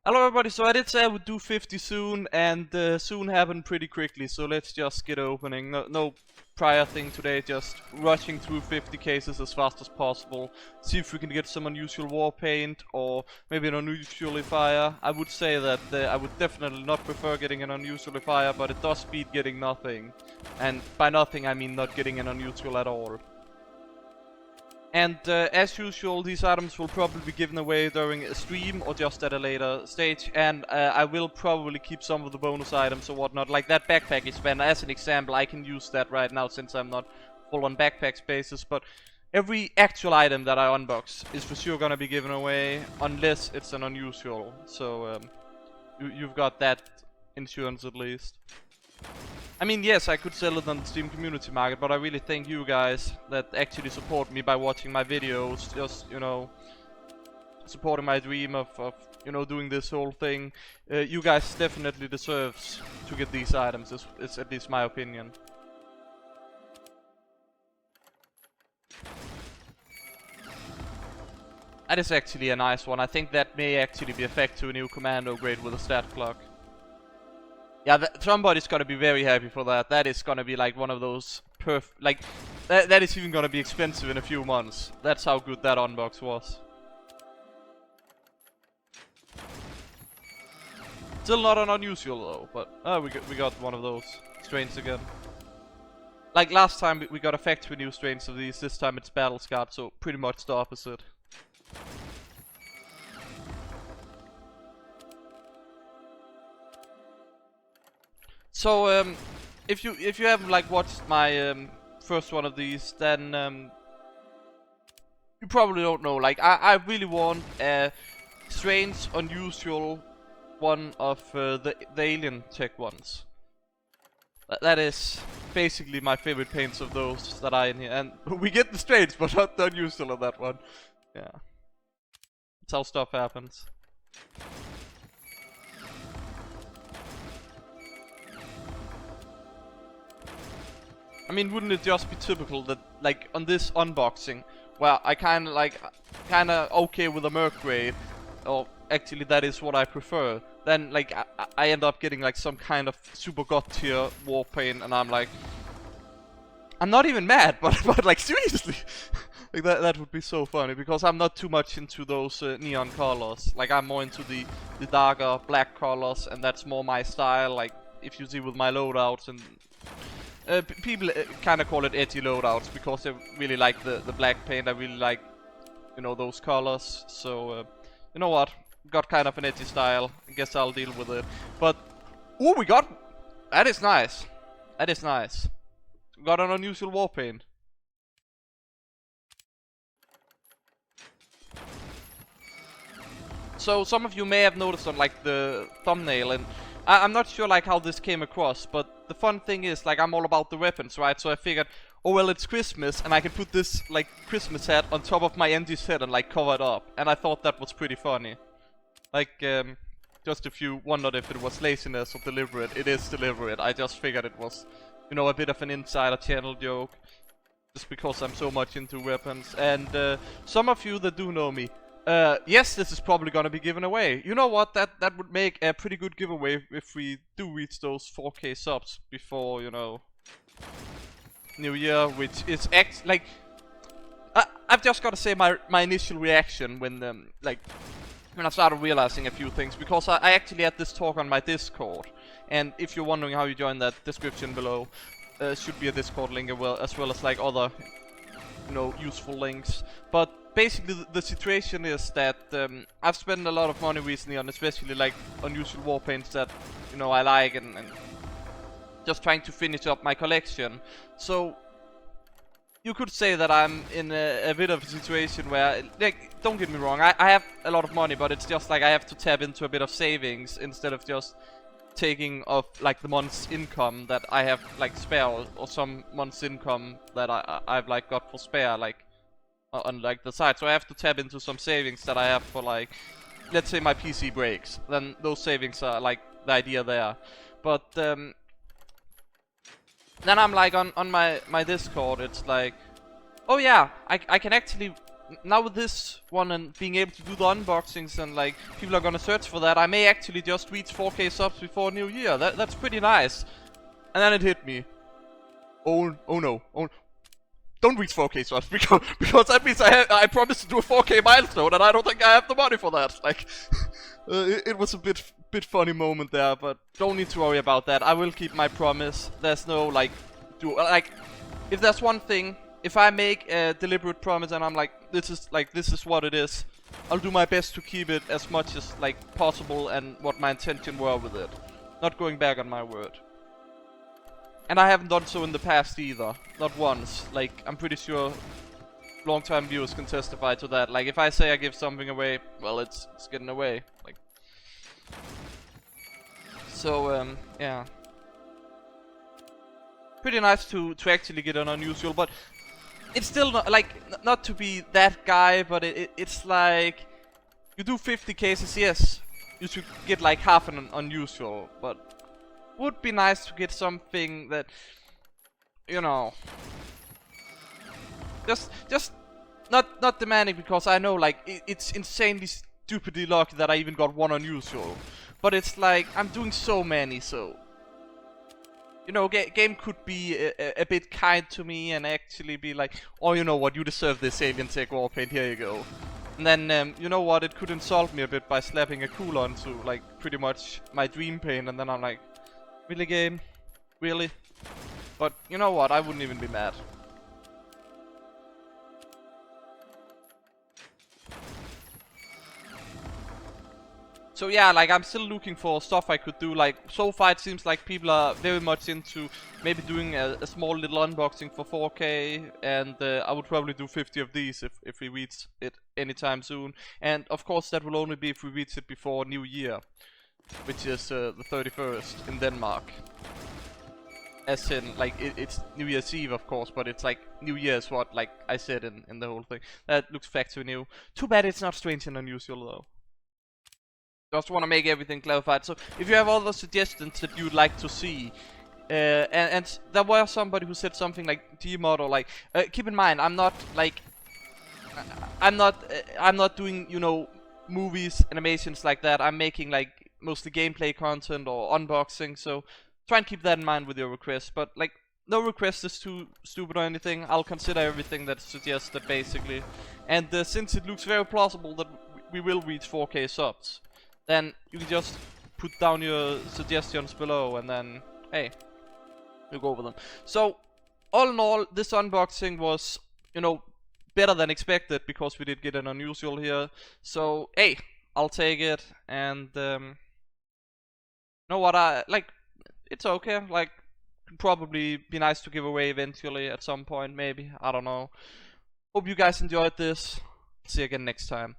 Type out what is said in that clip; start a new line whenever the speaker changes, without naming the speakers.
Hello everybody, so I did say I would do 50 soon, and soon happened pretty quickly, so let's just get opening. No prior thing today, just rushing through 50 cases as fast as possible. See if we can get some unusual war paint, or maybe an unusual fire. I would say that I would definitely not prefer getting an unusual fire, but it does beat getting nothing. And by nothing I mean not getting an unusual at all. And as usual, these items will probably be given away during a stream or just at a later stage. And I will probably keep some of the bonus items or whatnot. Like that backpack is spent as an example. I can use that right now since I'm not full on backpack spaces. But every actual item that I unbox is for sure gonna be given away unless it's an unusual. So you've got that insurance at least. I mean, yes, I could sell it on the Steam community market, but I really thank you guys that actually support me by watching my videos, just, you know, supporting my dream of you know, doing this whole thing. You guys definitely deserves to get these items, it's at least my opinion. That is actually a nice one. I think that may actually be effect to a new commando grade with a stat clock. Yeah, somebody's gonna be very happy for that. That is gonna be like one of those like that is even gonna be expensive in a few months. That's how good that unbox was. Still not an unusual though, but we got one of those strains again. Like last time we got a factory new strains of these. This time it's battle scarred, so pretty much the opposite. So if you haven't like watched my first one of these, then you probably don't know. Like I really want a strange, unusual one of the alien tech ones. That is basically my favorite paints of those that are in here, and we get the strange, but not the unusual on that one. Yeah, that's how stuff happens. I mean, wouldn't it just be typical that, like, on this unboxing, where I kinda okay with a merc grade, or actually that is what I prefer, then, like, I end up getting, like, some kind of super god tier war paint, and I'm like, I'm not even mad, but like, seriously, like, that would be so funny, because I'm not too much into those neon colors. Like, I'm more into the darker black colors, and that's more my style. Like, if you see with my loadouts and people kind of call it edgy loadouts because they really like the black paint. I really like, you know, those colors. So, you know what? Got kind of an edgy style. I guess I'll deal with it. But, oh, we got... That is nice. That is nice. Got an unusual war paint. So, some of you may have noticed on, like, the thumbnail, and I'm not sure, like, how this came across, but the fun thing is, like, I'm all about the weapons, right? So I figured, oh well, it's Christmas, and I can put this, like, Christmas hat on top of my NG's head and, like, cover it up. And I thought that was pretty funny. Like, just if you wondered if it was laziness or deliberate, it is deliberate. I just figured it was, you know, a bit of an insider channel joke. Just because I'm so much into weapons. And some of you that do know me, yes, this is probably gonna be given away. You know what? That would make a pretty good giveaway if we do reach those 4K subs before, you know, New Year, which is like, I've just gotta say my initial reaction when when I started realizing a few things, because I actually had this talk on my Discord, and if you're wondering how you join, that description below should be a Discord link as well as like other, you know, useful links. But basically the situation is that I've spent a lot of money recently on especially like unusual war paints that, you know, I like, and just trying to finish up my collection. So you could say that I'm in a bit of a situation where, like, don't get me wrong, I have a lot of money, but it's just like I have to tap into a bit of savings instead of just taking off like the month's income that I have like spare, or some month's income that I've like got for spare, like on like the side. So I have to tap into some savings that I have for, like, let's say my PC breaks, then those savings are like the idea there. But then I'm like on my Discord, it's like, oh yeah, I can actually now with this one and being able to do the unboxings and like people are gonna search for that, I may actually just reach 4K subs before New Year. That's pretty nice. And then it hit me. Oh no. Don't reach 4K subs because that means I promised to do a 4K milestone and I don't think I have the money for that. Like, it was a bit funny moment there, but don't need to worry about that. I will keep my promise. There's no like, if there's one thing, if I make a deliberate promise and I'm like, this is what it is, I'll do my best to keep it as much as like possible and what my intention were with it. Not going back on my word. And I haven't done so in the past either. Not once. Like, I'm pretty sure long-time viewers can testify to that. Like, if I say I give something away, well, it's getting away. Like, so, yeah. Pretty nice to actually get an unusual, but it's still not, like, not to be that guy, but it's like, you do 50 cases, yes, you should get like half an unusual, but would be nice to get something that, you know, just not demanding, because I know like it's insanely stupidly lucky that I even got one unusual, but it's like I'm doing so many, so you know, game could be a bit kind to me and actually be like, oh, you know what, you deserve this alien tech warpaint, here you go. And then, you know what, it could insult me a bit by slapping a cool onto like pretty much my dream paint, and then I'm like, really, game? Really? But you know what? I wouldn't even be mad. So yeah, like I'm still looking for stuff I could do. Like so far it seems like people are very much into maybe doing a small little unboxing for 4K, and I would probably do 50 of these if we reach it anytime soon. And of course that will only be if we reach it before New Year, which is the 31st in Denmark. As in, like, it's New Year's Eve, of course, but it's like New Year's what, like I said in the whole thing. That looks factory new. Too bad it's not strange and unusual, though. Just want to make everything clarified. So, if you have other suggestions that you'd like to see, and there were somebody who said something like Gmod or like, keep in mind, I'm not, like, I'm not doing, you know, movies, animations like that. I'm making, like, mostly gameplay content or unboxing, so try and keep that in mind with your requests. But like, no request is too stupid or anything. I'll consider everything that's suggested basically. And since it looks very plausible that we will reach 4K subs, then you can just put down your suggestions below and then, hey, we'll go over them. So, all in all, this unboxing was, you know, better than expected because we did get an unusual here. So, hey, I'll take it. And you know what, it's okay. Like, could probably be nice to give away eventually at some point, maybe. I don't know. Hope you guys enjoyed this. See you again next time.